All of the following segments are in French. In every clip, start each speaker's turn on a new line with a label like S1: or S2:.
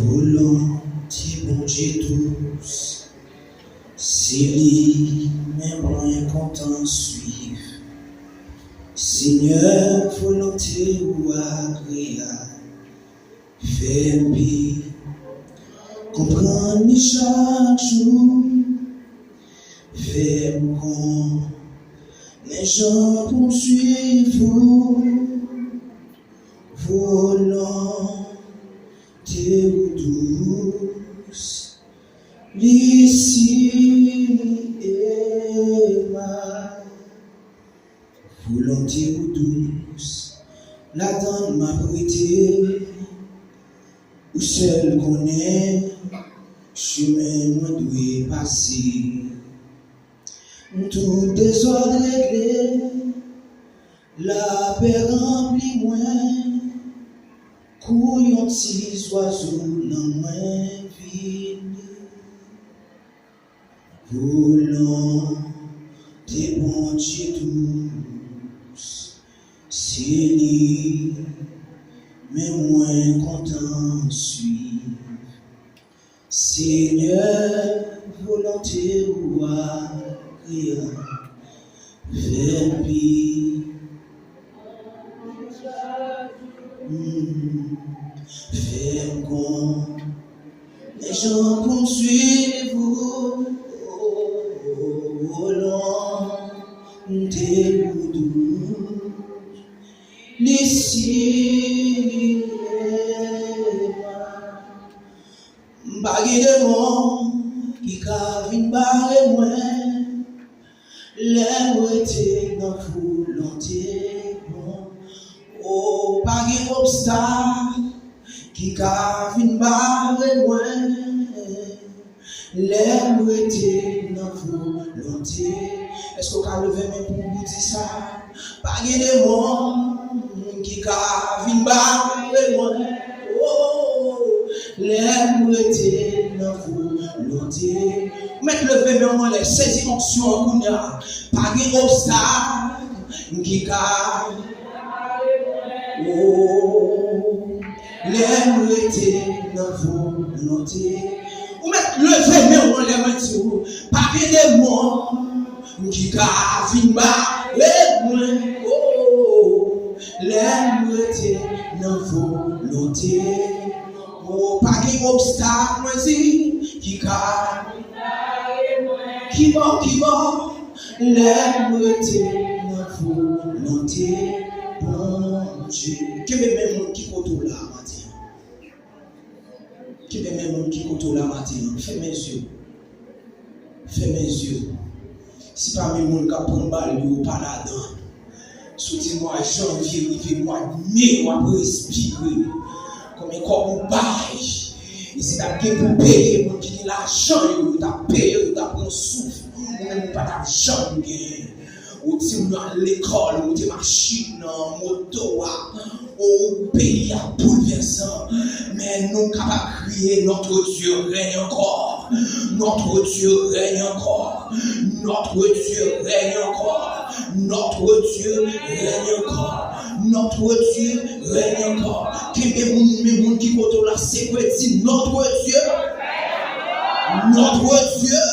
S1: Volontiers, bon Dieu tous, c'est lui, même moins content suivre. Seigneur, volonté ou agréable, fais-moi comprendre chaque jour, fais-moi les gens poursuivent, volonté ou douce, l'ici et là. Volonté ou douce, la donne m'a prêté, ou seul connaît, chemin moi doit passer. Tout désordre réglé, la paix remplit moins, couillon petits oiseaux dans moins vide. Volonté bon Dieu douce, c'est lui, mais moins content suivre. Seigneur, volonté ou agréable, fais-moi fais-moi les gens poursuivent volonté ou douce, l'ici bagay de mon qui cavine barre moins, l'aimeté dans volonté bon. Oh, bagay obstacle qui cavine barre moins, l'aimeté dans volonté. Est-ce qu'on peut lever mes pour vous dire ça? Bagay de mon qui cavine barre moins. Oh, l'aimeté dans volonté. Mettre le verbe les 16 fonctions qu'on a. Pas d'obstacle qui cave. Oh, l'aimeté dans volonté. Ou mettre le verbe les mains. Pas de monde qui cave une barre. Oh, l'aimeté dans volonté. Oh, pas d'obstacle, moi si, qui cave. Qui va, l'aimeté, la volonté, bon Dieu. Qui veut même monde qui côtoie là, matin? Qui veut même monde qui côtoie là, matin? Fais mes yeux. Si parmi les gens qui prennent balle, ils pas là-dedans. Soutenez-moi, janvier, moi, mai, moi, respirer. Comme un corps ou bail. Et si tu as pour payer, pour qui l'argent, tu as payé, tu as pris un souffle, ou même pas d'argent, ou tu es à l'école, ou tu es machine, moto, au pays à bouleversant. Mais nous sommes capables de crier, notre Dieu règne encore. Notre Dieu règne encore. Notre Dieu règne encore. Notre Dieu règne encore. Notre Dieu règne encore. Qui est mon qui côté la sécurité? Notre Dieu. Notre Dieu.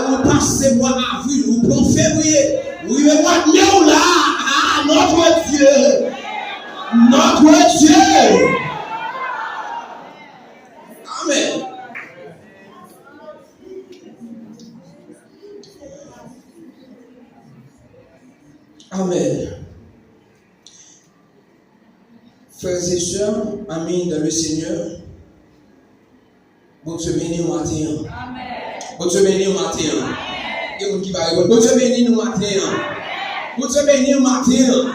S1: Vous passez moi avril ou bon février. Oui, mais moi là. Ah, notre Dieu. Notre Dieu. Amen. Amen. Frères et sœurs, amis dans le Seigneur, bon Dieu béni au matin. Amen. Bon Dieu béni au matin. Amen. Et on qui va répondre, bon Dieu béni au matin. Amen. Bon Dieu béni au matin. Amen.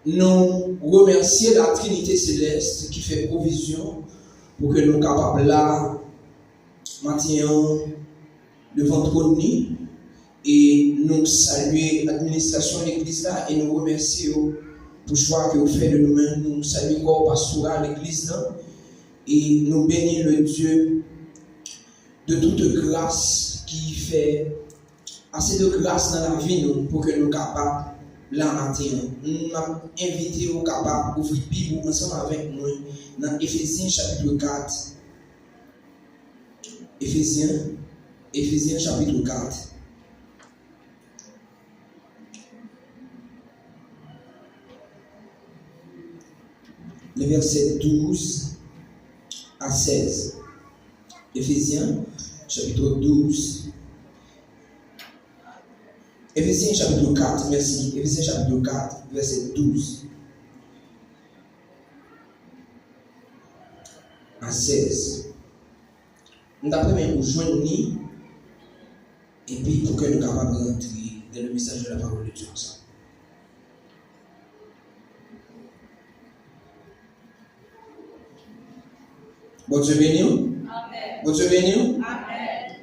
S1: Nous remercions la Trinité céleste qui fait provision pour que nous soyons capables là, matin, devant trône et nous saluer l'administration de l'église là et nous remercions pour le choix que vous faites de nous-mêmes. Nous saluons le corps pastoral de l'église là et nous bénissons le Dieu de toute grâce qui fait assez de grâce dans la vie nous, pour que nous soyons capables la matin, nous m'avons invité au capable d'ouvrir la Bible ensemble avec nous dans Éphésiens chapitre 4. Éphésiens chapitre 4. Les versets 12 à 16. Éphésiens chapitre 12. Éphésiens chapitre 4, merci. Éphésiens chapitre 4, verset 12 à 16. Nous avons joindre et puis pour que nous soyons capables de rentrer dans le message de la parole de Dieu ensemble. Bon Dieu béni. Amen. Bon Dieu béni. Amen.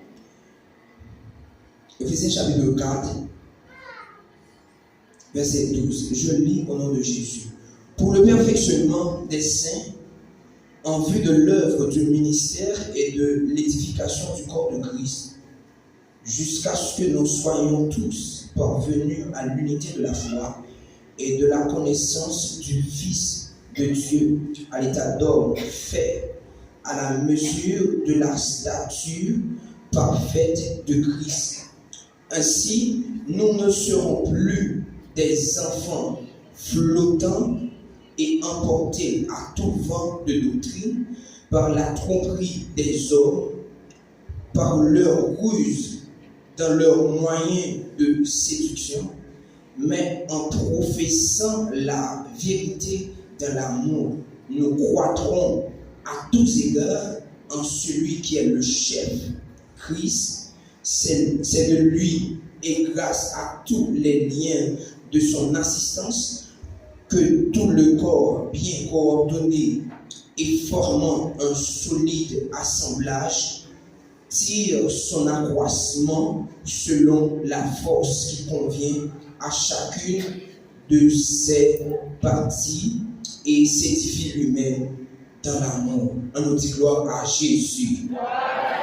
S1: Éphésiens chapitre 4, verset 12. Je lis au nom de Jésus. Pour le perfectionnement des saints, en vue de l'œuvre du ministère et de l'édification du corps de Christ, jusqu'à ce que nous soyons tous parvenus à l'unité de la foi et de la connaissance du Fils de Dieu, à l'état d'homme fait à la mesure de la stature parfaite de Christ. Ainsi, nous ne serons plus des enfants flottants et emportés à tout vent de doctrine par la tromperie des hommes, par leur ruse dans leurs moyens de séduction, mais en professant la vérité dans l'amour, nous croîtrons à tous égards en celui qui est le chef, Christ. C'est de lui et grâce à tous les liens de son assistance que tout le corps bien coordonné et formant un solide assemblage tire son accroissement selon la force qui convient à chacune de ses parties et s'édifie lui-même dans l'amour. On nous dit gloire à Jésus.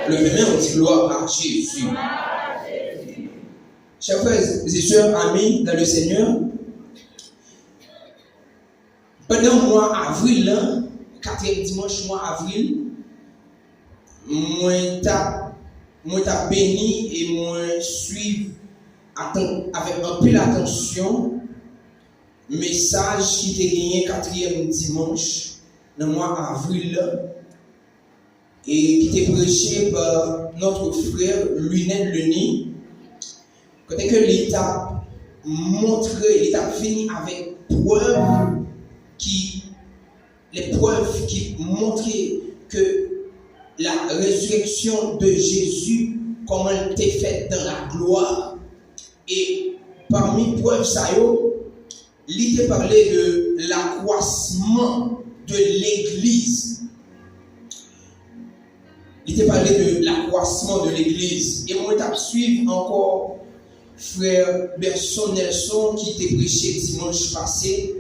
S1: Le même on dit gloire à Jésus. Chers frères et sœurs, amis dans le Seigneur, pendant le mois avril, 4e dimanche mois avril, moi t'ai béni et moi suivre avec un peu d'attention message qui était gagné 4e dimanche dans le mois avril et qui était prêché par notre frère Lunel Leni. Quand que l'État montré, l'État fini avec les preuves qui montraient que la résurrection de Jésus, comment elle était faite dans la gloire, et parmi preuves ça il était parlé de l'accroissement de l'Église. Il était parlé de l'accroissement de l'Église. Et moi, je suis encore frère Berson Nelson qui était prêché dimanche passé,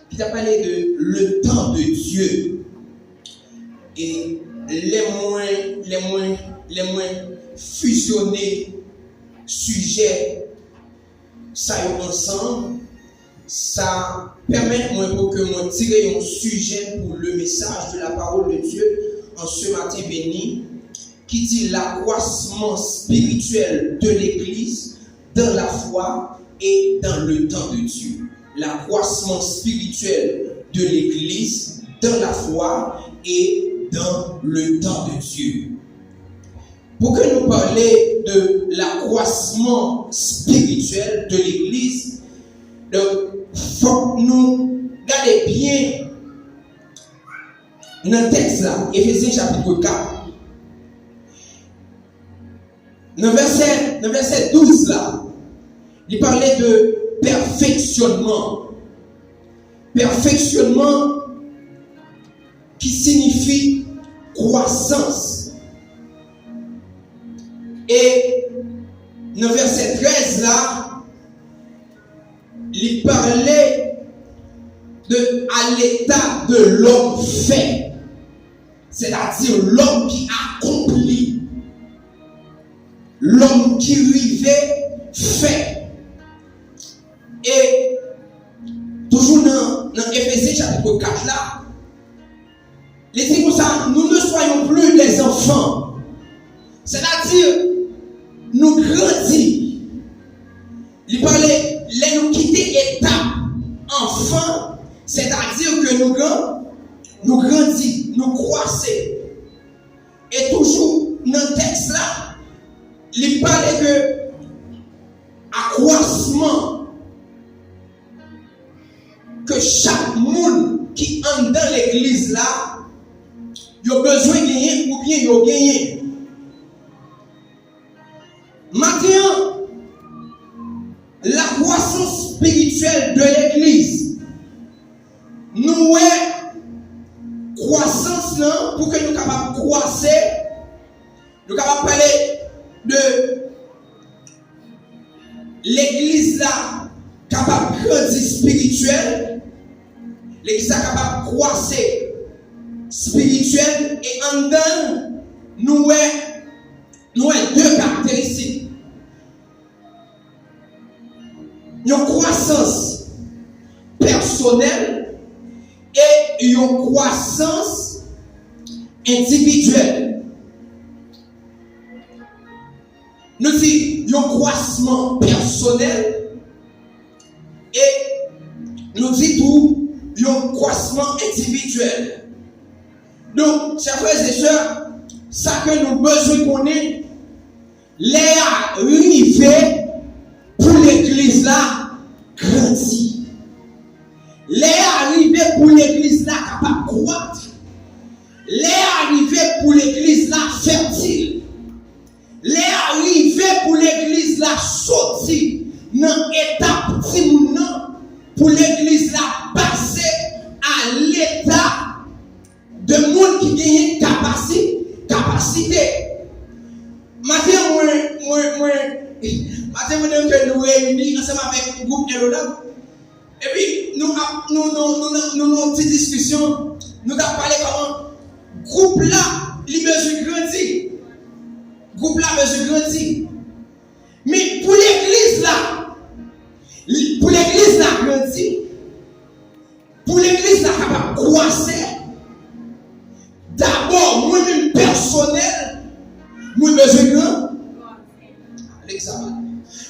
S1: qui t'a parlé de le temps de Dieu. Et les moins fusionnés sujets, ça y est ensemble, ça permet moi pour que moi tire un sujet pour le message de la parole de Dieu en ce matin béni, qui dit l'accroissement spirituel de l'Église dans la foi et dans le temps de Dieu. L'accroissement spirituel de l'Église dans la foi et dans le temps de Dieu. Pour que nous parlions de l'accroissement spirituel de l'Église, il faut que nous regardions bien dans le texte là, Éphésiens chapitre 4. Dans le verset 12 là, il parlait de perfectionnement. Perfectionnement qui signifie croissance. Et dans le verset 13 là, il parlait à l'état de l'homme fait. C'est-à-dire l'homme qui accomplit. L'homme qui vivait fait. Et dans Éphésiens chapitre 4 là, il dit comme ça, nous ne soyons plus des enfants. C'est-à-dire, nous grandissons. Il parlait, les nous quitter étape enfant, c'est-à-dire que nous grandissons, nous croissons. Et toujours dans le texte là, il parlait que accroissement que chaque monde qui entre dans l'église là, il a besoin de gagner ou bien il a gagné. Maintenant, la croissance spirituelle de l'église, nous croissance là, pour que nous soyons capables de croître, nous sommes capables de parler de l'église là, capable de grandir spirituel, l'église là capable de croître spirituel, et en dedans, nous avons deux caractéristiques. Une croissance personnelle et une croissance individuelle. Nous disons un croissement personnel et nous disons tout un croissement individuel. Donc, chers frères et sœurs, ça que nous besoin qu'on ait, les arrivés pour l'église là, grandit. Les arrivés pour l'église là, capable de croître. Les arrivés pour l'église là, fertile. Les arrivés pour l'église là, sorti dans l'étape petit monde pour l'église là, passer à l'état de monde qui gagne capacité. Maintenant, nous réunis ensemble avec le groupe Erodam. Et puis, nous avons une petite discussion. Nous avons parlé comment groupe là, il besoin grandir. Groupe là, besoin grandir. Mais pour l'église là, grandir. Pour l'église là, capable de croître. D'abord, moi-même personnel, moi besoin grand.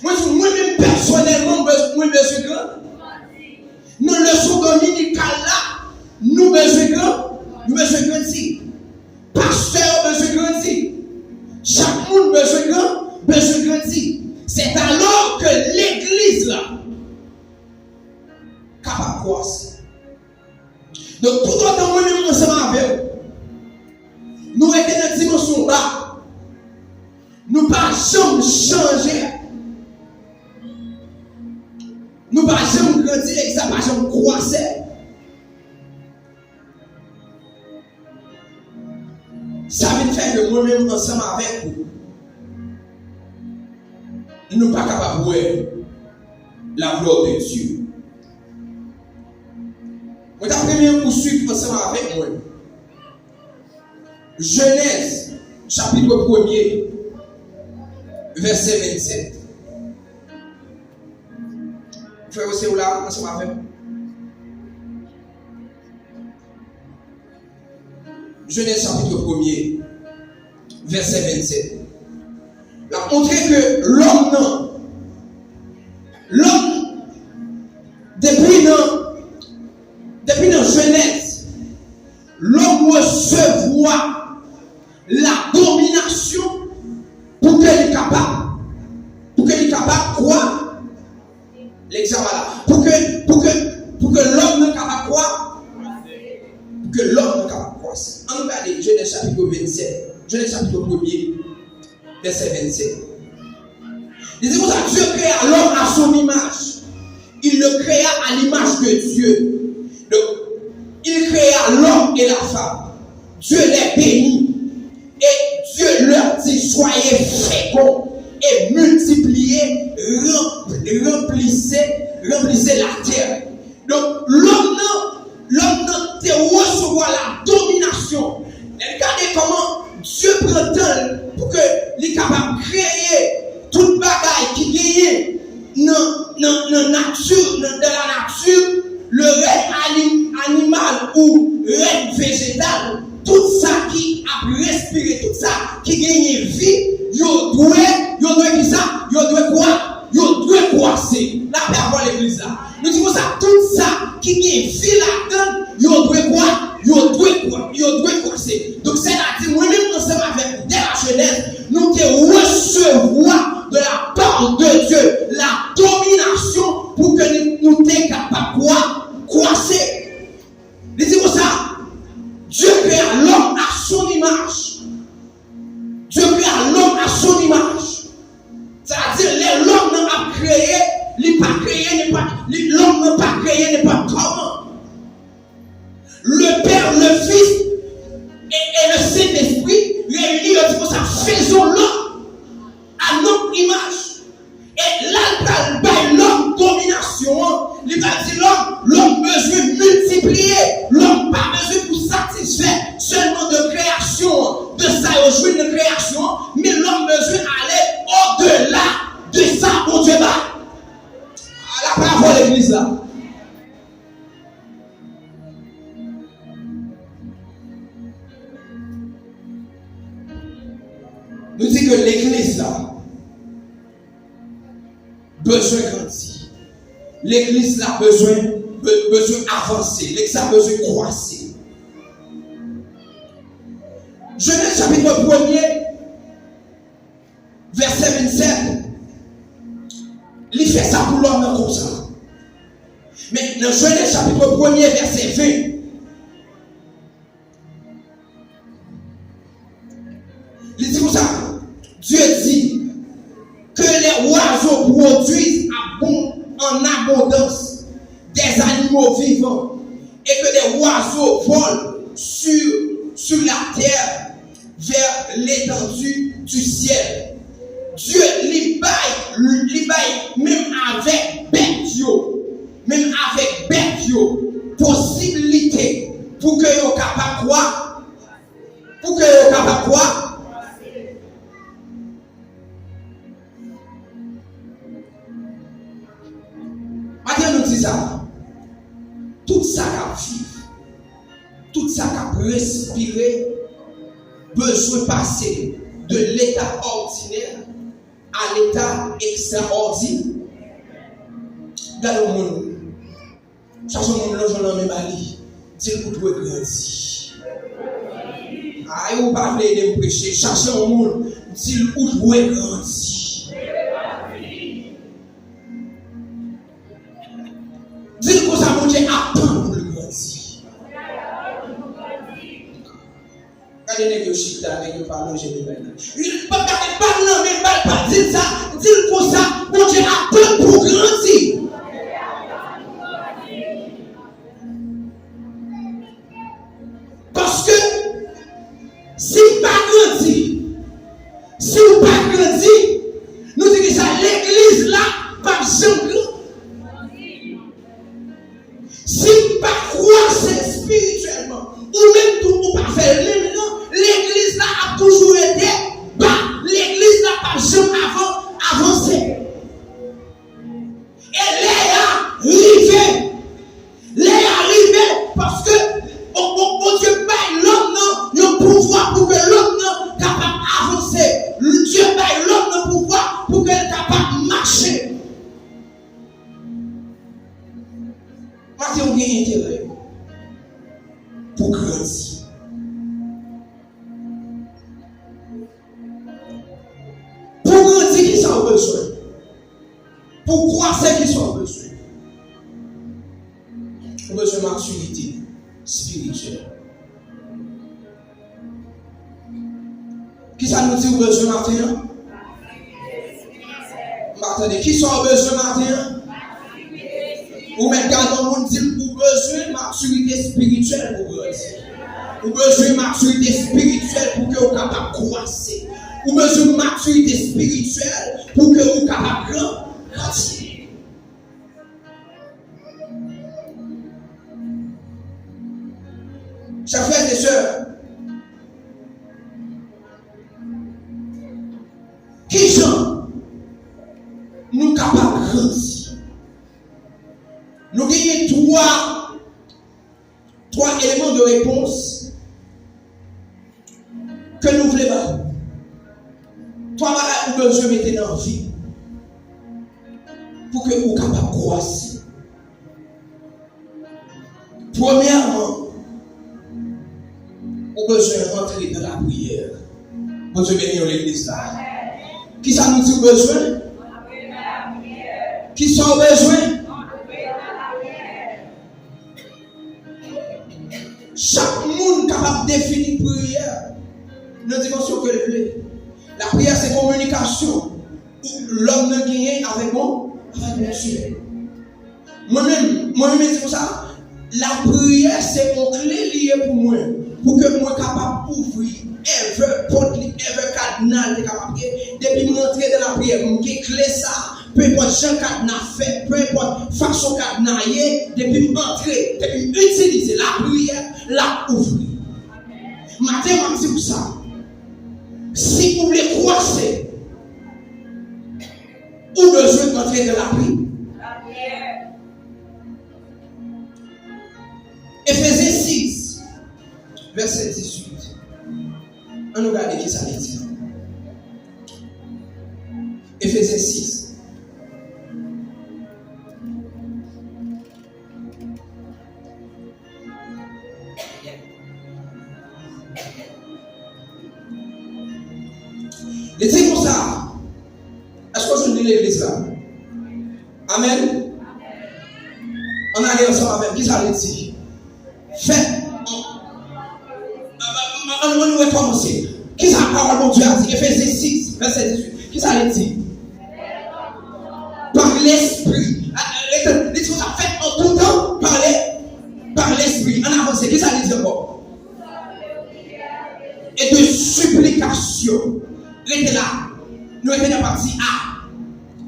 S1: Moi-même personnellement, moi besoin grand. Dans le leçon dominicale là, nous besoin grand. Nous besoin grandir. Pasteur besoin grandir. Chaque monde besoin grandir. C'est alors que l'église là, capable de croître. Donc tout autant moi-même ensemble avec vous, nous étions dans une dimension là. Nous ne pouvons jamais changer. Nous ne pouvons jamais grandir et ça ne va jamais croître. Ça veut dire que moi-même ensemble avec vous, nous ne sommes pas capables de voir la gloire de Dieu. Vous avez poursuivre ensemble avec moi. Genèse, chapitre 1er, verset 27. Frère, vous êtes là, ensemble avec moi. Genèse, chapitre 1er, verset 27. Il a montré que l'homme, depuis dans Genèse, l'homme recevoir la domination pour qu'il soit capable de croire. L'exemple là. Pour que l'homme soit capable de croire. Pour que l'homme soit capable de croire. On va aller Genèse chapitre 27. Genèse chapitre 1er, verset 27. Il dit comme ça, Dieu créa l'homme à son image. Il le créa à l'image de Dieu. Donc, il créa l'homme et la femme. Dieu les bénit. Et Dieu leur dit, soyez féconds et multipliez, remplissez la terre. Donc, l'homme te recevoir la domination. Regardez comment Dieu prend temps pour que les capables de créer toute bagaille qui gagne dans la nature, le règne qui est vie là-dedans, yo doit quoi? Yo doit croiser. Donc c'est là que moi-même ensemble avec dès la jeunesse, nous devons recevoir de la part de Dieu la domination pour que nous soyons capables de croiser. Dites-moi ça. Dieu créa l'homme à son image. Dieu créa l'homme à son image. C'est-à-dire, l'homme n'a pas créé, l'homme n'a pas créé, n'est pas comment. Le Père, le Fils et le Saint-Esprit réunis, le dit ça, faisons l'homme à notre image. Et là, l'homme domination, il va dire l'homme besoin de multiplier, l'homme pas besoin pour satisfaire seulement de création, de ça, aujourd'hui de création, mais l'homme besoin d'aller au-delà de ça, mon Dieu, la parole de l'église là. Nous dit que l'église là, besoin grandir. L'église là, besoin avancer. L'église a besoin croisser. Genèse chapitre 1er, verset 27. Il fait ça pour l'homme comme ça. Mais dans Genèse chapitre 1er, verset 20. Il dit comme ça. Dieu dit que les oiseaux produisent en abondance des animaux vivants et que les oiseaux volent sur la terre vers l'étendue du ciel. Dieu les baille même avec bête, possibilité pour que vous capable quoi? Pour que vous capable quoi? Maintenant, nous disons ça. Tout ça qui vit, tout ça qui respirer, besoin de passer de l'état ordinaire à l'état extraordinaire. Dans le monde, chaque monde là, j'en ai même ali. Dis le doit grandir. Ah, vous pas voulez de prêcher. Cherchez un monde. Dis le doit grandir. Dis le ça, mon Dieu, attend pour le grandir. Quand il y a des chiffres avec eux, parlons, j'ai des belles. Il ne peut pas parler, mais pas dire ça. Dis le ça, mon Dieu, attend pour grandir. Parce que si vous pas grandi, nous disons ça, l'église là, pas jamais grand. Si vous pas croissez spirituellement, ou même tout vous pas faire l'église là a toujours été bas. L'église là pas jamais avancé. Et les arrivé parce que mon Dieu baille l'homme le pouvoir pour que l'homme soit capable d'avancer. Dieu baille l'homme le pouvoir pour qu'il soit capable de marcher. Maintenant, on a intérêt pour grandir. Pour grandir, qui sont besoin. Pour croître, qui sont besoin. On a besoin de maturité spirituelle. Qui ça nous dit au besoin matin? Attendez, qui sont au besoin matin? Ou même quand on dit pour besoin de maturité spirituelle pour grandir. Ou besoin de maturité spirituelle pour que vous capable de croiser. Ou besoin de maturité spirituelle pour que vous capable de grandir. Chers frères et sœurs, qui sont nous capables de grandir? Nous gagnons trois éléments de réponse que nous voulons. Trois bagages que besoin de mettre dans la vie pour que vous soyez capable de croiser. Premièrement, on a besoin de rentrer dans la prière. Bon Dieu bénit l'église là. Qui ça nous dit besoin? Qui sont besoin? Chaque monde capable de définir prière. Nous dimension que le plaît. La prière c'est communication. L'homme ne gagne avec mon Dieu. Moi-même, je dis comme ça. La prière c'est une clé liée pour moi. Pour que moi capable d'ouvrir ever porte, ever cadenas capable depuis que rentrer dans la prière, moi qui clé ça. Peu importe Jean cadenas fait, peu importe façon cadenas depuis entrer, depuis utiliser la prière, la ouvrir. Matin, je dis pour ça. Si vous voulez croiser, vous avez besoin d'entrer dans la prière. Éphésiens 6, verset 18. On regarde qui ça dit. Éphésiens 6. Et c'est pour ça. Est-ce que je dis l'église là? Amen. On arrive ensemble avec qui ça dit? Faites. On va commencer. Qui ça parole de Dieu a dit? Éphésiens 6, verset 18. Qui ça dit? Par l'esprit. Les choses à faire en tout temps par l'esprit. En avance. Qui ça dit encore? Et de supplication. Restez là. Nous sommes dans la partie A.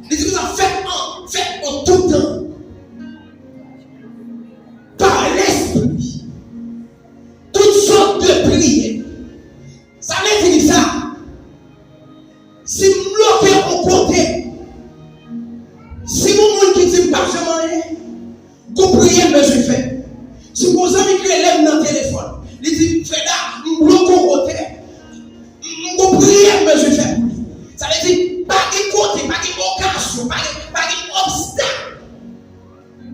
S1: Les choses à faire en tout temps. Par l'esprit. Toutes sortes de prières. Ça veut dire ça. Si nous avons côté, si vous monde qui dit pas jamais, vous priez besoin de faire. Si vos amis qui élèvent dans le téléphone, ils disent Freda, nous bloquons côté, vous priez besoin de faire. Ça veut dire pas de côté, pas d'occasion, pas d'obstacle,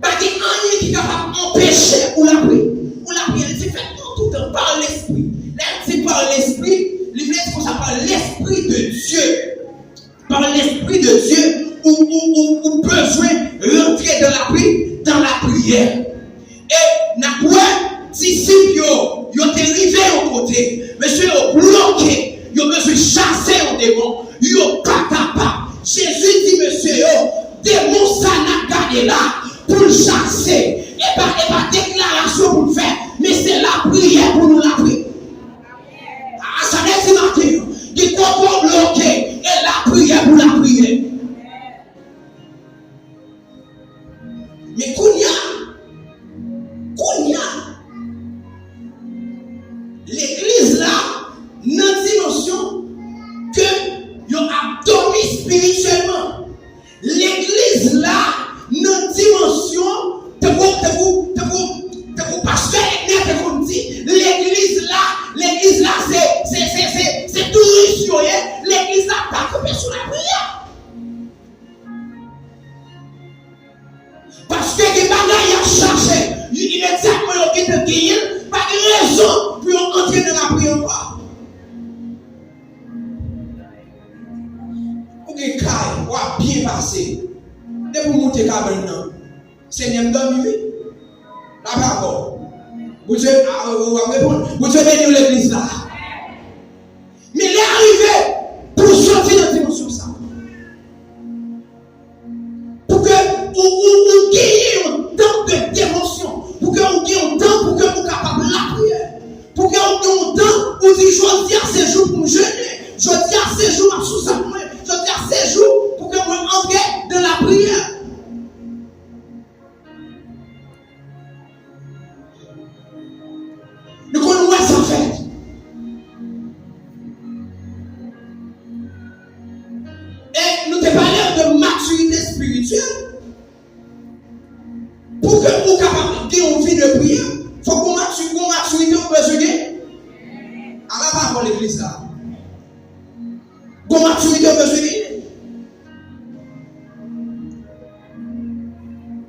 S1: pas de rien qui est capable d'empêcher ou la prière. Ou la prière, c'est fait tout le temps par l'esprit. Là, c'est par l'esprit. L'Église comme ça par l'esprit de Dieu. Par l'esprit de Dieu, ou besoin rentrer dans la prière. Et n'a quoi disciples yo t'es arrivé au côté, monsieur yo bloqué, yo besoin chasser un démon, yo pas capable. Jésus dit monsieur yo, démon ça n'a gagné là pour le chasser. Et pas déclaration pour le faire, mais c'est la prière pour nous la prier. Ça veut dire matin, qui comprend bloqué et la prière pour la prière. Mais Kounia, l'église là, dans une dimension que vous avez dormi spirituellement. L'église là, dans une dimension de vous pasteur et vous dit, l'église là, c'est tout riche, l'église là, pas coupé sur la prière. Parce que les bagages à chercher, immédiatement ils te gagnent, pas de raison pour entrer dans la prière. Pour que Kai soit bien passé, dès pour monter maintenant, Seigneur me donne vie. La parole. Vous devez répondre. Vous devez venir l'église là. Mais il est arrivé pour sortir dans cette dimension ça. Pour que vous gagnez un temps de dévotion. Pour que vous gagnez un temps pour que vous soyez capable de la prière. Pour que vous gagnez un temps où vous dites, je dis à ces jours pour me jeûner. Je dis à ces jours à sous ça. Je dis à ces jours pour que vous entrez dans la prière. Nous connaissons ça fait. Et nous te parlons de maturité spirituelle. Pour que vous soyez capable de une vie de prière, il faut que vous maturité au besoin. À la parole de l'église là. Vous maturité au besoin.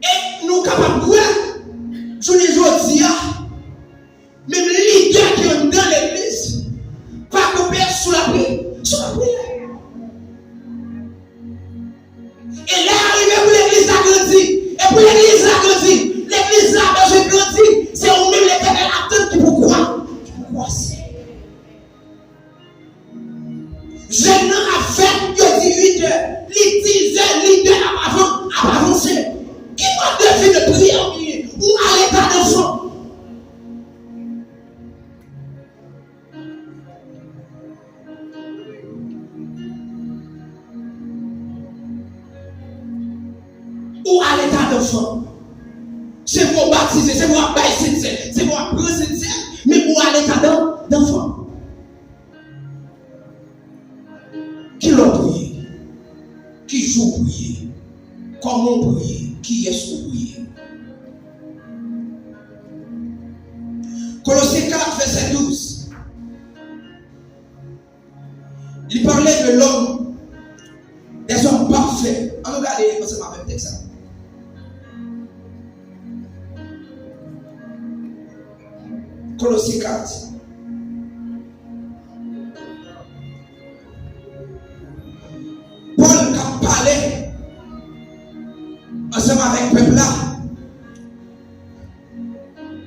S1: Et nous sommes capables de voir. Je les jours aujourd'hui, même les leaders qui sont dans l'église, pas que père sous la prière. Et là, arrivé pour l'église a grandi. Et pour l'église a grandi. L'église a besoin de grandir. C'est vous-même l'éternel attend qui pour croire. C'est. Jeune a fait, il dit 8 heures. Les 10 heures, les 2 heures à avancer. Qui m'a défini de prier ou à l'état d'enfant? Ou à l'état d'enfant. C'est pour baptiser, c'est pour baptiser, c'est pour procéder, mais pour à l'état d'enfant. Qui l'a prié? Qui joue prier? Comment prier? Qui est-ce pour prier? Colossiens 4, verset 12. Il parlait de l'homme, des hommes parfaits. On regarde c'est ma même texte. Colossiens 4. Paul a parlé ensemble avec le peuple là.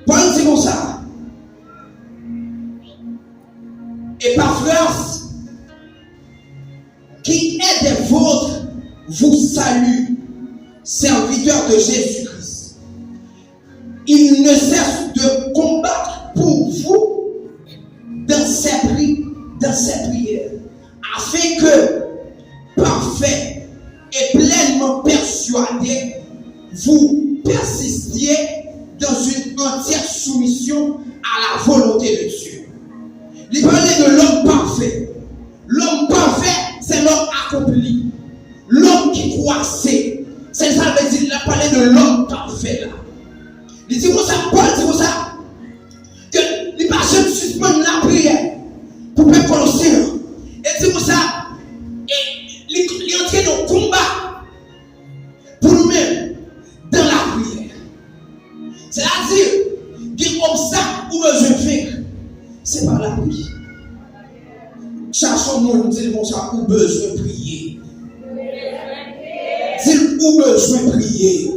S1: Paul dit comme ça. Epaphroditus, qui est des vôtres, vous salue, serviteur de Jésus-Christ. Il ne cesse de combattre pour vous dans ses prières, afin que, parfait et pleinement persuadé, vous persistiez dans une entière soumission à la volonté de Dieu. Il parlait de l'homme parfait. L'homme parfait, c'est l'homme accompli. L'homme qui croissait. C'est ça que il a parlé de l'homme parfait là. Il dit comme ça, Paul dit comme ça, que il pas jamais suspendre la prière pour faire Colossiens. Et dit comme ça, et il est entré dans le combat pour nous-mêmes dans la prière. C'est-à-dire, qu'il comme ça, où besoin de faire, c'est par la prière. Chaque monde dit comme ça, où besoin de prier. Dit où besoin de prier.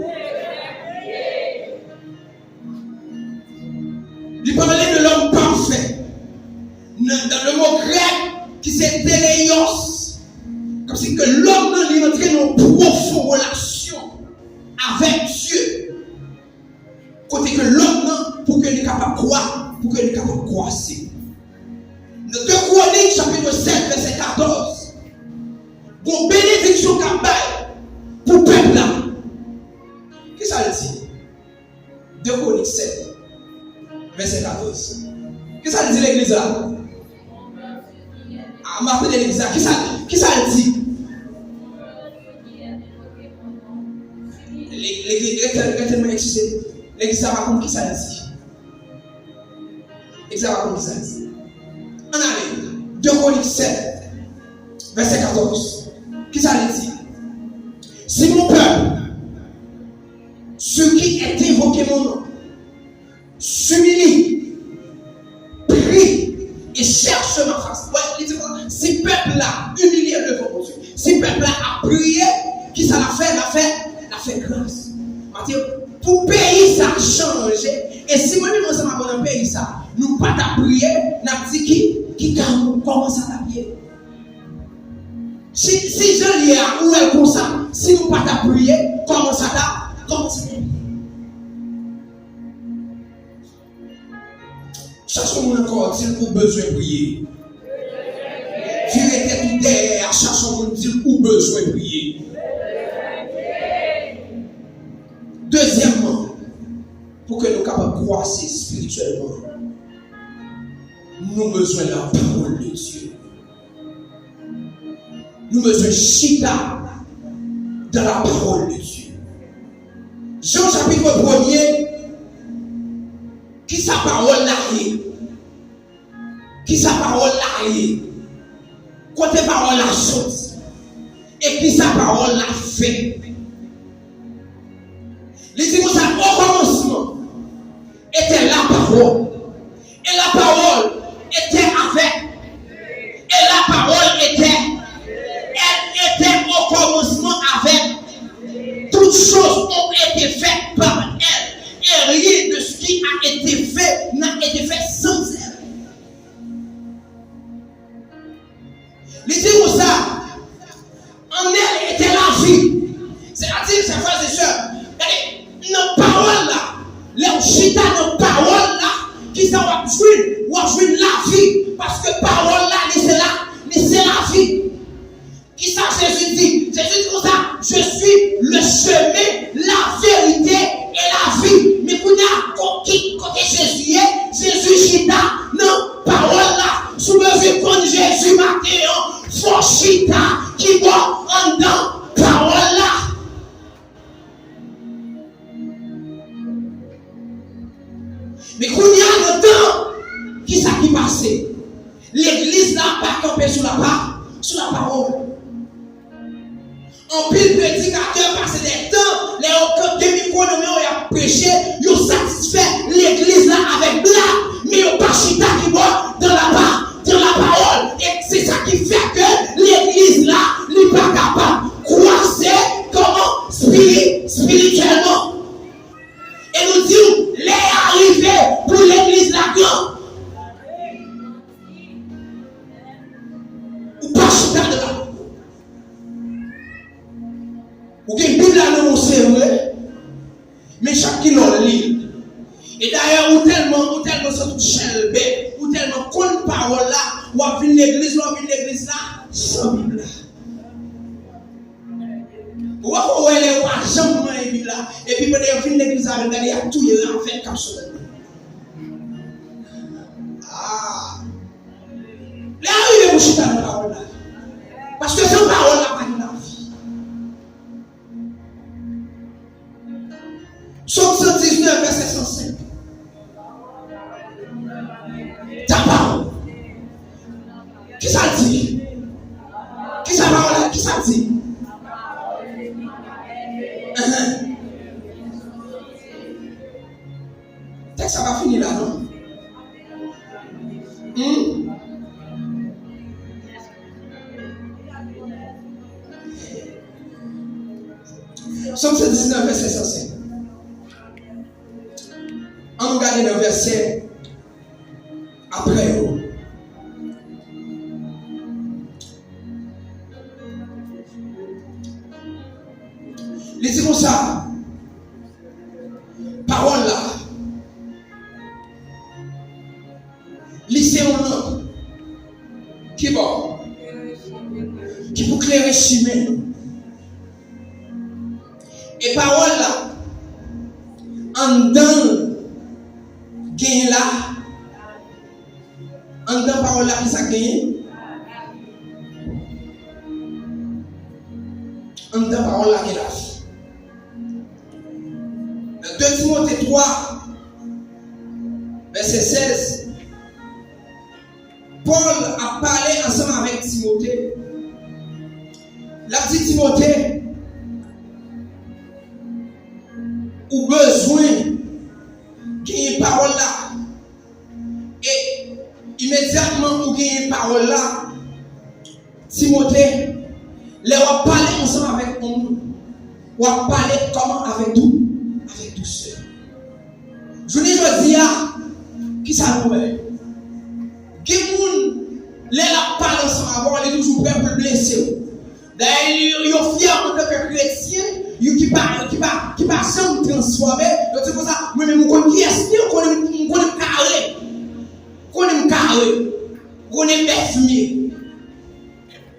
S1: Il parlait de l'homme parfait. Dans le mot grec, qui c'est téléios. Comme si que l'homme est entré dans une profonde relation avec Dieu. Côté que l'homme, pour qu'il soit capable de croire, pour qu'il soit capable de croiser. Dans 2 Chroniques, chapitre 7, verset 14. Pour bénédiction qu'il pour le peuple là. Qu'est-ce que ça veut dire? 2 Chroniques 7, verset 14. Qu'est-ce que ça dit l'église là? Ah, Martin de l'église là. Qu'est-ce que ça dit? L'église est tellement excitée. L'église va comprendre qui ça dit. L'église va comprendre qui ça dit. On arrive. 2 Chroniques 7, verset 14. Qui ça dit? Si mon peuple, ceux qui est invoqué mon nom, s'humilie, prie et cherche ma face. Ouais, si peuple là, humilié devant Dieu, si peuple là a prié, qui ça l'a fait grâce. Mathieu, pour pays ça a changé. Et si moi-même, on s'en va dans le pays ça, nous pas ta prier, nous dit qui gagne, comment ça t'a prié. Si je lis à où elle comme ça, si nous pas ta prier, comment ça t'a prié. Cherchons encore, dit où besoin de prier. Virez tête tout derrière, cherchons dire où besoin de prier. Deuxièmement, pour que nous capables de croître spirituellement, nous avons besoin de la parole de Dieu. Nous avons besoin de chita dans la parole de Dieu. Jean chapitre 1er, qui sa parole là est? Qui sa parole là est? Côté parole la chose. Et qui sa parole la fait? Il dit que ça au commencement qui a été fait n'a été fait sans elle. Il dit comme ça, en elle était la vie. C'est-à-dire, chers frères et sœurs, nos paroles là, les chita, nos paroles là, qui sont jouer la vie, parce que parole là, c'est la vie. Qui ça Jésus dit? Jésus dit comme ça, je suis le chemin, la vérité et la vie. Mais quand il y a côté Jésus chita, non, parole là, sous le vie comme Jésus Mathéon, faut chita, qui va en dedans, parole là. Mais quand il y a le temps, qui ça qui passait? L'église là, pas campé sur la parole. En pile prédicateur passe des temps, les demi-économies ont prêché, ils ont satisfait l'église là avec blague, mais ils n'ont pas chita qui boit dans la parole. Et c'est ça qui fait que l'église là n'est pas capable de croiser comment spirituellement. Et nous disons, les arrivés pour l'église là grande. Ou pas chita de la parole. Ou bien Bible là non c'est vrai, mais chaque qui l'on lit. Et d'ailleurs, ou tellement ça tout chelbe, ou tellement qu'on parole là, ou à venir l'église là, sans Bible là. Ou à voir les rois jamais les Bible là, et puis peut-être venir l'église là, regarder à tout il en fait comme ça. Ah. Là il est pour chuter la parole là. Parce que sans parole là pas de la vie. Psaume 119, verset 105. Ta parole. Qui ça dit? Qui ça parole? Qui ça dit? Ça va finir là, non? Psaume 119, verset 105. On regarde le verset après. Il dit comme ça. Parole là. Lycée mon nom. Qui bon? Qui pour clairer chemin. Et parole là. En dedans. Gagne là. En dedans parole là qui ça gagne. En dedans parole là qui là. 2 Timothée 3, verset 16. Paul a parlé ensemble avec Timothée. La petite Timothée, ou besoin qu'il y ait une parole là. Et immédiatement, où il y a une parole là, Timothée, les va parler ensemble avec nous. On va parler comment avec tout. Avec tout seul. Je dis à qui ça nous met? Qui moun les la parle ensemble avant, elle est toujours prêt pour le blesser. D'ailleurs, ils sont fiers en tant que chrétien, qui pas sans transformer. Donc c'est pour ça, moi-même, je connais qui est-ce qui on connaît carré. On connaît carré. On connaît bête mieux.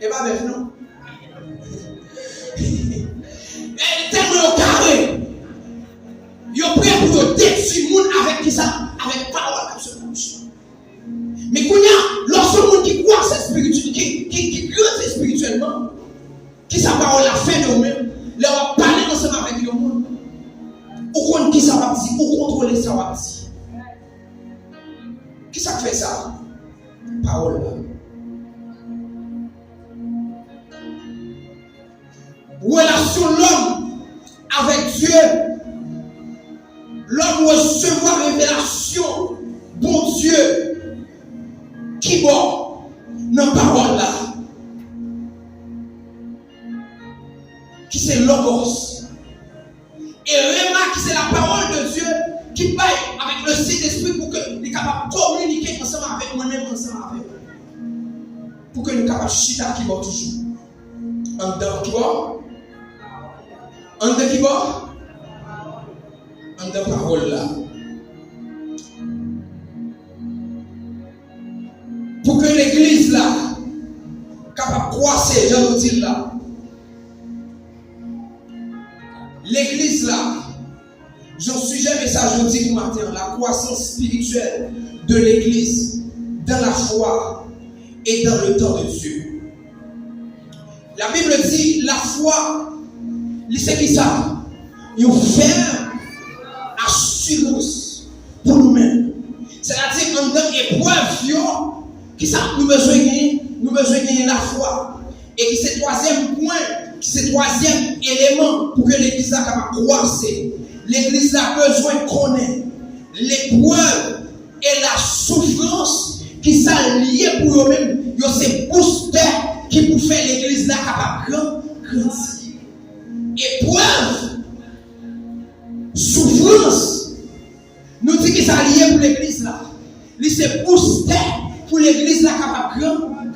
S1: Et pas bête, non? Tellement carré. Ils sont prêts pour détruire le monde avec qui ça? Avec parole absolument. Mais quand il y a lorsque qui croit qui grandit spirituellement, qui sa parole la fait de nous-mêmes, leur va parler ensemble avec le monde. Ou contre qui ça va dire, ou contrôler ça va dire. Qui ça fait ça? Parole là. Relation l'homme avec Dieu. L'homme recevoir révélation, bon Dieu, qui bon, nos paroles là, qui c'est Logos. Et remarque, c'est la parole de Dieu qui baille avec le Saint-Esprit pour que nous soyons capables de communiquer ensemble avec moi-même, ensemble avec eux. Pour que nous soyons capables de chita qui va toujours. En dedans qui va? En dedans qui va? En dedans parole là. Pour que l'église là, capable de croiser, j'en dis là. L'église là, j'en sujet message aujourd'hui pour matin, la croissance spirituelle de l'église dans la foi et dans le temps de Dieu. La Bible dit la foi, c'est qui ça? Une ferme assurance pour nous-mêmes. C'est-à-dire en tant qu'épreuve, qui ça nous besoin de gagner la foi. Et qui c'est le troisième point, qui c'est le troisième élément pour que l'église a capable de croiser. L'église a besoin de connaître l'épreuve et la souffrance qui sont liées pour eux-mêmes. C'est booster qui pour faire l'église là capable de grandir. Épreuve, souffrance, nous dit que ça lié pour l'église là. C'est booster pour l'église là capable de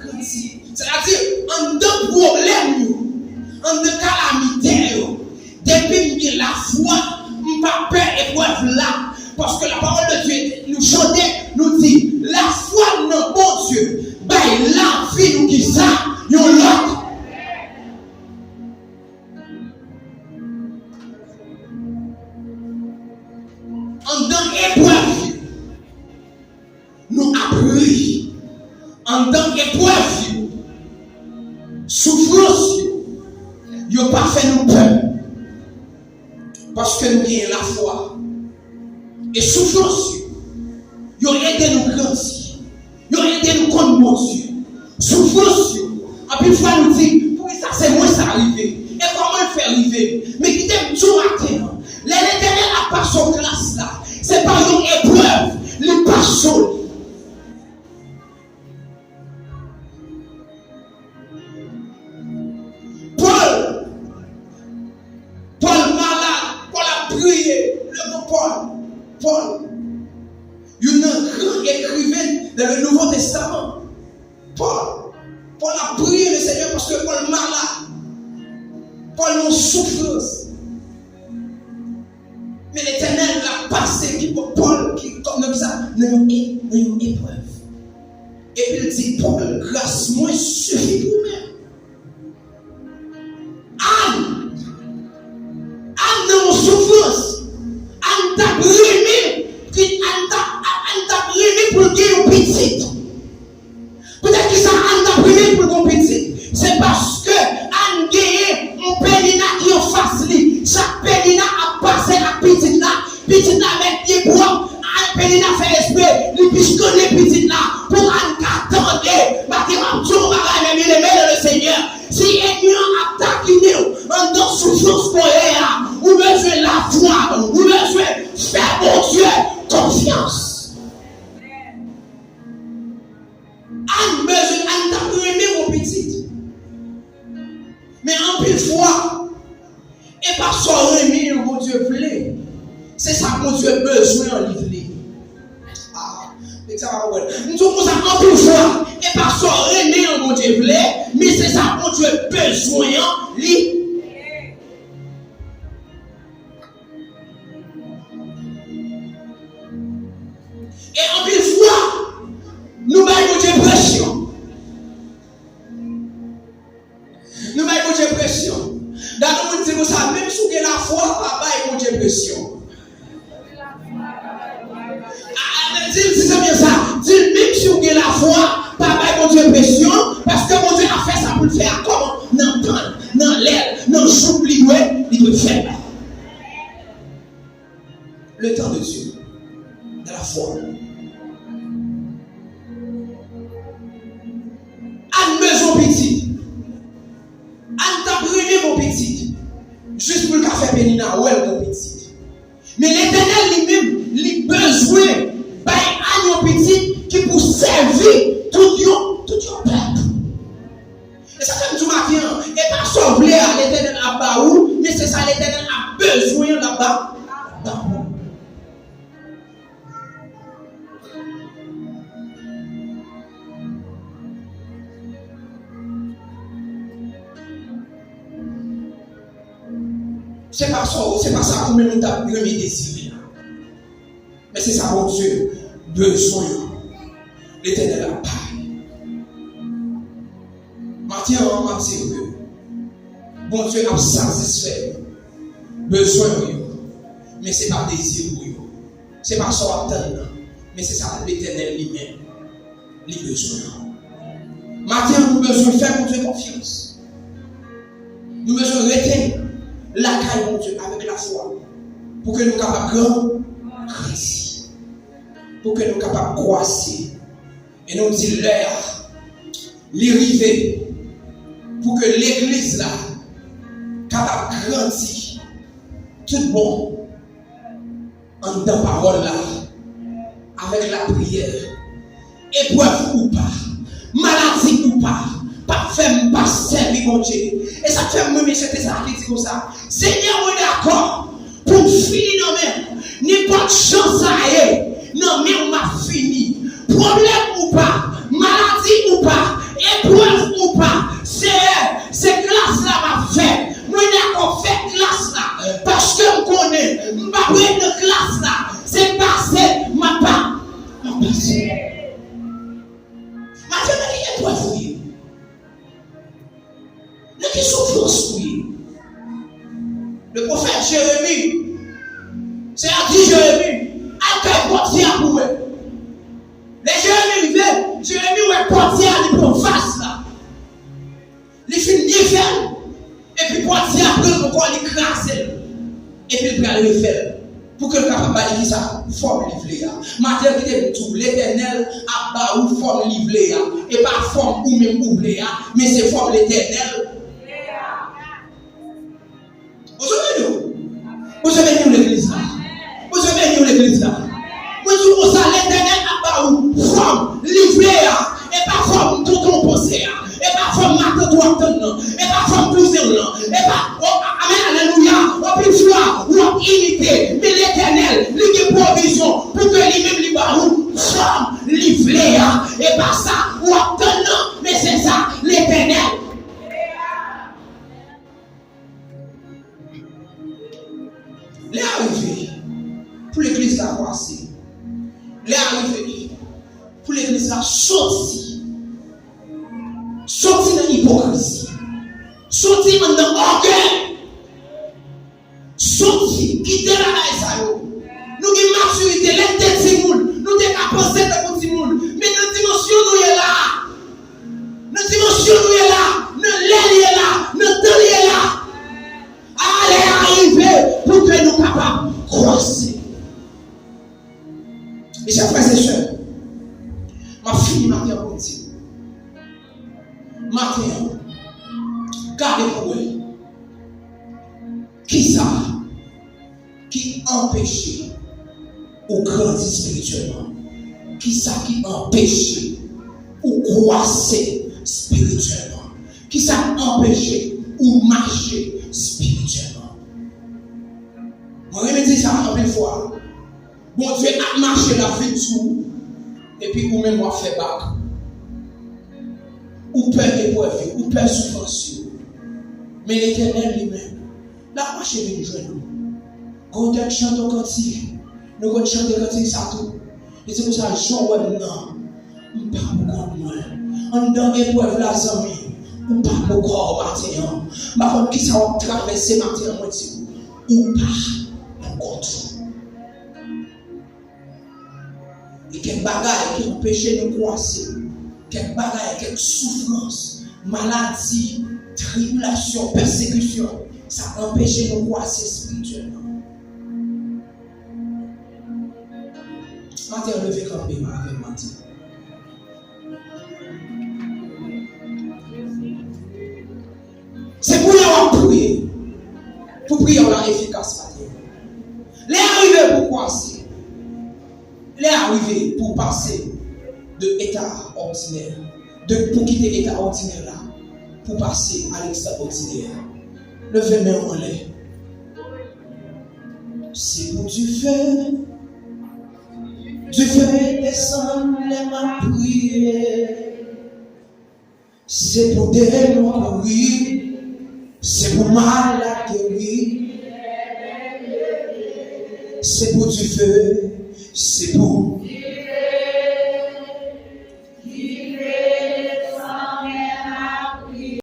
S1: grandir. C'est-à-dire, en deux problèmes, en deux calamités, depuis la foi, on pas peur épreuve là. Parce que la parole de Dieu nous chante, nous dit, la foi de bon Dieu, ben la vie nous qui ça, nous l'autre. En tant qu'épreuve, nous apprenons. En tant qu'épreuve, souffrance, il n'a pas fait nous peur. Parce que nous avons la foi. Et souffrance, il a aidé nous grandir. Il a aidé nous connaître mon Dieu. Souffrance, en plus, fois nous dit, pour ça, c'est moi ça arrivé. Et comment le faire arriver? Mais qui t'aime tout matin. L'Éternel a pas son classe là. C'est pas une épreuve. Il pas son. Paul malade, Paul a prié, le bon Paul, il y a un grand écrivain dans le Nouveau Testament. Paul a prié le Seigneur parce que Paul malade, Paul a souffrance. Mais l'Éternel l'a passé qui pour Paul, qui comme ça, dans une épreuve. Et puis il dit, Paul, grâce moi suffit pour moi. Anne dans mon souffrance, Anne t'a brimé, Anne t'a brimé pour gagner une petite. Peut-être que ça Anne t'a brimé pour gagner une petite. C'est parce que Anne gagne un pénina qui en face lui. Chaque pénina a passé la petite là avec des bois. Anne pénina fait esprit, lui puisse connaître petite là pour Anne qu'attendre. Parce que ma tour va même les mains de le Seigneur. Si ennemi attaque nous, en dans souffrance pour elle, ou besoin de la foi, ou besoin de faire mon Dieu confiance. Anne t'a aimé mon petit. Mais en plus fois, et pas seulement aimer mon Dieu voulait. C'est ça que mon Dieu a besoin en livrer. Nous sommes en plus fois, et pas seulement aimer mon Dieu voulait, mais c'est ça que mon Dieu a besoin en livrer. Et en plus fois, nous mettons Dieu pression. Nous mettons Dieu pression. Dans le monde, ça, même si vous avez la foi, papa est Dieu pression. Dis ça bien ça. Dis même si vous avez la foi, papa est Dieu pression. Parce que mon Dieu a fait ça pour le faire comment? Dans le temps, dans l'air, dans le jour, il doit faire. Le temps de Dieu, de la foi. Anne maison petit. Anne t'a brûlé mon petit. Juste pour le café Pénina, ouais mon petit. Mais l'Éternel lui-même, il a besoin d'un Anne petit qui pour servir tout le peuple. Et ça fait tout matin. Et pas sauver à l'Éternel à Baou, mais c'est ça l'Éternel a besoin là-bas. C'est pas ça qu'on nous a premier désiré. Mais c'est ça, mon Dieu, besoin. L'Éternel a parlé. Matin, on m'a dit, bon Dieu a satisfait besoin. Mais ce n'est pas désir. Ce n'est pas ça attendre. Mais c'est ça, l'Éternel lui-même. Les besoins. Matin, nous avons besoin de faire mon Dieu confiance. Nous avons besoin de rester la caille, mon Dieu, avec la foi. Pour que nous soyons capables de grandir. Pour que nous soyons capables de croître. Et nous disons l'air, l'iriver. Pour que l'église là, capable de grandir. Tout bon. En dans parole là. Avec la prière. Épreuve ou pas. Maladie ou pas. Pas faire pas servir mon Dieu. Et ça fait moi c'est ça qui dit comme ça. Seigneur, on est d'accord pour finir non même. N'importe chance à eux. Non mais on m'a fini. Problème ou pas, maladie ou pas, épreuve ou pas, c'est classe là m'a fait. Moi d'accord fait classe là parce que on connaît. M'a pris de classe là. C'est passé m'a pas. M'a passé. Maintenant il y a épreuve. Qui souffrance oui. Le prophète Jérémie, c'est à dit Jérémie, à quel portier à vous? Les Jérémie ouais portier à lui face là. Il fait bien faire. Et puis portier après encore l'écraser. Et puis il va le faire. Pour que le capable de ça, forme livrée. Matérialité tout, l'Éternel a bas ou forme livrée. Et pas forme ou même oubliée, mais c'est forme l'Éternel. Vous avez nous l'église là. Vous avez nous l'église là. Vous avez l'Éternel à bas ou forme livrée. Et pas forme tout ton pensée. Et pas forme matin tout attendre. Et pas forme plusieurs. Et pas, amen, alléluia. On peut voir ou on imiter. Mais l'Éternel, il y a provision pour que lui-même lui barou forme livrée. Et pas ça ou attendre. Mais c'est ça, l'Éternel. Les arrivés pour l'église à passer. Les arrivés pour l'église à sortir. Sortir dans l'hypocrisie. Sortir dans l'orgueil. Sortir, quitter la naïsa. Nous avons maturité, les petits moules. Nous avons pensé de petits moules. Mais notre dimension nous est là. Notre dimension nous est là. Notre l'aile est là. Notre temps est là. Allez arriver pour que nous capables de croiser. Et chers frères et sœurs, ma fille matin pour dire. Matin, gardez pour eux. Qui ça? Qui empêche ou grandir spirituellement? Qui ça qui empêche ou croiser spirituellement? Qui ça empêche ou marcher spirituellement? Moi, je me dis ça en une fois. Bon Dieu a marché la vie sous. Et puis, ou même moi, fait bac. Ou peur épreuve, ou peur souffrance. Mais l'Éternel lui-même, la marche est venue jouer nous. Quand on chante au cantique, nous allons chanter le cantique, ça tout. Et c'est pour ça que je joue non. On ne parle pas beaucoup moins. On donne l'épreuve là, amis. On ne parle pas beaucoup au matin. Par contre, qui ça va traverser matin, moi, dis ou pas encore tout. Et quelques bagailles qui empêchent de nous croiser. Quelques bagailles, quelques souffrances, maladies, tribulations, persécutions, ça empêche de nous croiser spirituellement. Matin, levez campé avec matin. C'est pour y prier. Pour prier, on a efficace matin. Les arrivés pour croiser. Les arrivés pour passer de l'état ordinaire, pour quitter l'état ordinaire là, pour passer à l'extraordinaire. Levez main en l'air. C'est pour du feu descendre les mains prier. C'est pour des courir, c'est pour mal à guérir. c'est pour du feu, c'est pour